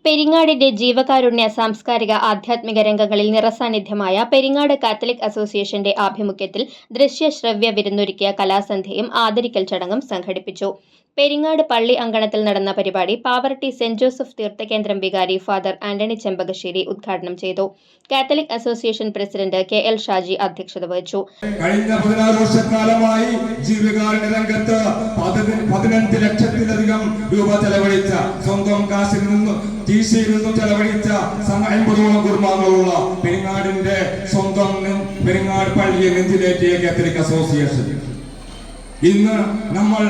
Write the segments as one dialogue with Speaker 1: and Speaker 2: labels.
Speaker 1: പെരിങ്ങാടിന്റെ ജീവകാരുണ്യ സാംസ്കാരിക ആധ്യാത്മിക രംഗങ്ങളിൽ നിറസാന്നിധ്യമായ പെരിങ്ങാട് കാത്തലിക് അസോസിയേഷന്റെ ആഭിമുഖ്യത്തിൽ ദൃശ്യ ശ്രവ്യ വിരുന്നൊരുക്കിയ കലാസന്ധ്യയും ആദരിക്കൽ ചടങ്ങും സംഘടിപ്പിച്ചു. പെരിങ്ങാട് പള്ളി അങ്കണത്തിൽ നടന്ന പരിപാടി പാവറട്ടി സെന്റ് ജോസഫ് തീർത്ഥകേന്ദ്രം വികാരി ഫാദർ ആന്റണി ചെമ്പകശ്ശേരി ഉദ്ഘാടനം ചെയ്തു. Catholic association president KL Shaji അധ്യക്ഷത വഹിച്ചു.
Speaker 2: കഴിഞ്ഞ 16 വർഷക്കാലമായി ജീവകാരുണ്യ രംഗത്ത് 15 ലക്ഷത്തിലധികം രൂപ ചെലവഴിച്ച, സ്വന്തം കാശിൽ നിന്നും TCയിൽ നിന്നും ചെലവഴിച്ച 50ഓളം കുടുംബാംഗങ്ങളുള്ള പെരിങ്ങാടിന്റെ സ്വന്തം പെരിങ്ങാട് പള്ളിയെ നെഞ്ചിലേറ്റിയ കാത്തലിക് അസോസിയേഷൻ ഇന്ന് നമ്മൾ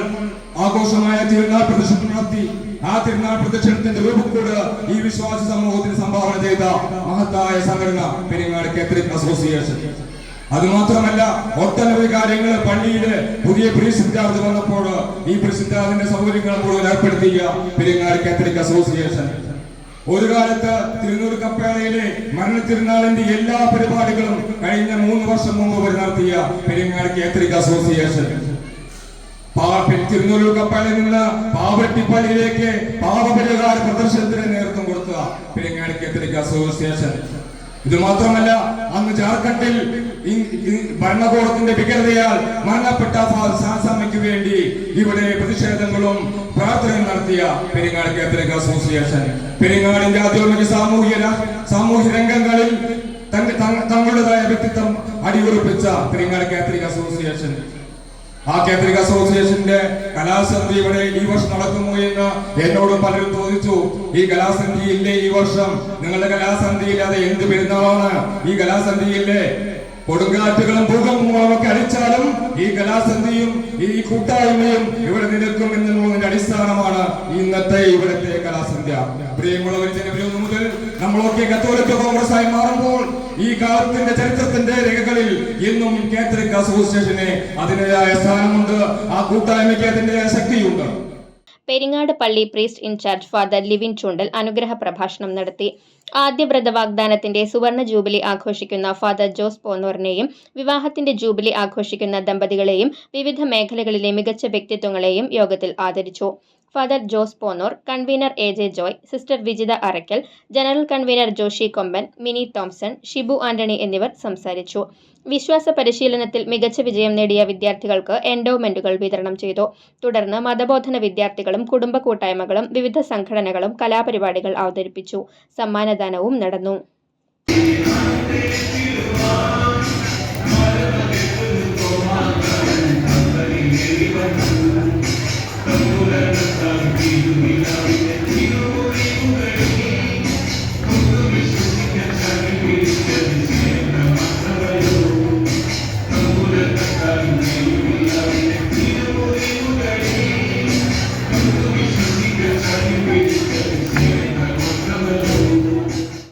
Speaker 2: ആഘോഷമായ തിരുനാൾ പ്രദക്ഷിണം നടത്തി. ആ തിരുനാൾ പ്രദക്ഷിണത്തിന്റെ രൂപക്കൂട് ഈ വിശ്വാസ സമൂഹത്തിന് സംഭാവന ചെയ്ത മഹത്തായ സംഘടന പെരിങ്ങാട് കാത്തലിക് അസോസിയേഷൻ. അതുമാത്രമല്ല, ഒട്ടനവധി കാര്യങ്ങൾ പള്ളിയില് പുതിയ പ്രീസ്റ്റ് ഇൻചാർജ് വന്നപ്പോൾ ഈ പ്രീസ്റ്റ് ഇൻചാർജിന്റെ സൗകര്യങ്ങൾ മുഴുവൻ ഏർപ്പെടുത്തിയ പെരിങ്ങാട് കാത്തലിക് അസോസിയേഷൻ. ഒരു കാലത്ത് തിരുനൂർ കപ്പേളയിലെ മരണത്തിരുനാളിന്റെ എല്ലാ പരിപാടികളും കഴിഞ്ഞ 3 വർഷം മുമ്പ് നടത്തിയ പെരിങ്ങാട് കാത്തലിക് അസോസിയേഷൻ. തിരുനൂർ കപ്പേളയിൽ നിന്ന് പാവറട്ടി പള്ളിയിലേക്ക് പാപപരിഹാര പ്രദർശനത്തിന് നേതൃത്വം കൊടുത്ത പെരിങ്ങാട് കാത്തലിക് അസോസിയേഷൻ. ഇത് മാത്രമല്ല, അന്ന് ജാർഖണ്ഡിൽ ഭരണകൂടത്തിന്റെ വികലതയാൽ മരണപ്പെട്ട സാസമ്മയ്ക്ക് വേണ്ടി ഇവിടെ പ്രതിഷേധങ്ങളും പ്രാർത്ഥനയും നടത്തിയ പെരിങ്ങാട് കാത്തലിക് അസോസിയേഷൻ. പെരിങ്ങാടിന്റെ ആധ്യാത്മിക സാമൂഹ്യ രംഗങ്ങളിൽ തങ്ങളുടേതായ വ്യക്തിത്വം അടിയുറപ്പിച്ച പെരിങ്ങാട് കാത്തലിക് അസോസിയേഷൻ. ആ കാത്തലിക് അസോസിയേഷന്റെ കലാസന്ധി ഇവിടെ ഈ വർഷം നടക്കുമോ എന്ന് എന്നോട് പലരും ചോദിച്ചു. ഈ കലാസന്ധി ഇല്ലേ ഈ വർഷം? നിങ്ങളുടെ കലാസന്ധി ഇല്ലാതെ എന്ത് പെരുന്നാളാണ്? ഈ കലാസന്ധിയില്ലേ? കൊടുങ്കാറ്റുകളും ഭൂകമ്പങ്ങളും ഒക്കെ അടിച്ചാലും ഈ കലാസന്ധിയും ഈ കൂട്ടായ്മയും ഇവിടെ നിൽക്കും എന്നുള്ളതിന്റെ അടിസ്ഥാനമാണ് ഇന്നത്തെ ഇവിടുത്തെ കലാസന്ധ്യ. പ്രിയമുള്ളവർ, ജനുവരി 1 മുതൽ നമ്മളൊക്കെ കത്തോലിക്ക കോൺഗ്രസ്സായി മാറുമ്പോൾ ഈ കാലത്തിന്റെ ചരിത്രത്തിന്റെ രേഖകളിൽ ഇന്നും കാത്തലിക് അസോസിയേഷന് അതിൻ്റെതായ സ്ഥാനമുണ്ട്. ആ കൂട്ടായ്മയ്ക്ക് അതിൻ്റെതായ ശക്തിയുണ്ട്.
Speaker 1: പെരിങ്ങാട് പള്ളി പ്രീസ്റ്റ് ഇൻചാർജ് ഫാദർ ലിവിൻ ചൂണ്ടൽ അനുഗ്രഹ പ്രഭാഷണം നടത്തി. ആദ്യ വ്രതവാഗ്ദാനത്തിന്റെ സുവർണ ജൂബിലി ആഘോഷിക്കുന്ന ഫാദർ ജോസ് പോന്നോറിനെയും വിവാഹത്തിന്റെ ജൂബിലി ആഘോഷിക്കുന്ന ദമ്പതികളെയും വിവിധ മേഖലകളിലെ മികച്ച വ്യക്തിത്വങ്ങളെയും യോഗത്തിൽ ആദരിച്ചു. Father Jose Ponnor, convener AJ Joy, sister Vijitha Arakkal, general convener Joshy Komban, Mini Thomson, Shibu Antony എന്നിവർ സംസാരിച്ചു. വിശ്വാസ പരിശീലനത്തിൽ മികച്ച വിജയം നേടിയ വിദ്യാർത്ഥികൾക്ക് എൻഡോവ്മെന്റുകൾ വിതരണം ചെയ്തു. തുടർന്ന് മതബോധന വിദ്യാർത്ഥികളും കുടുംബ കൂട്ടായ്മകളും വിവിധ സംഘടനകളും കലാപരിപാടികൾ അവതരിപ്പിച്ചു. സമ്മാനദാനവും നടന്നു.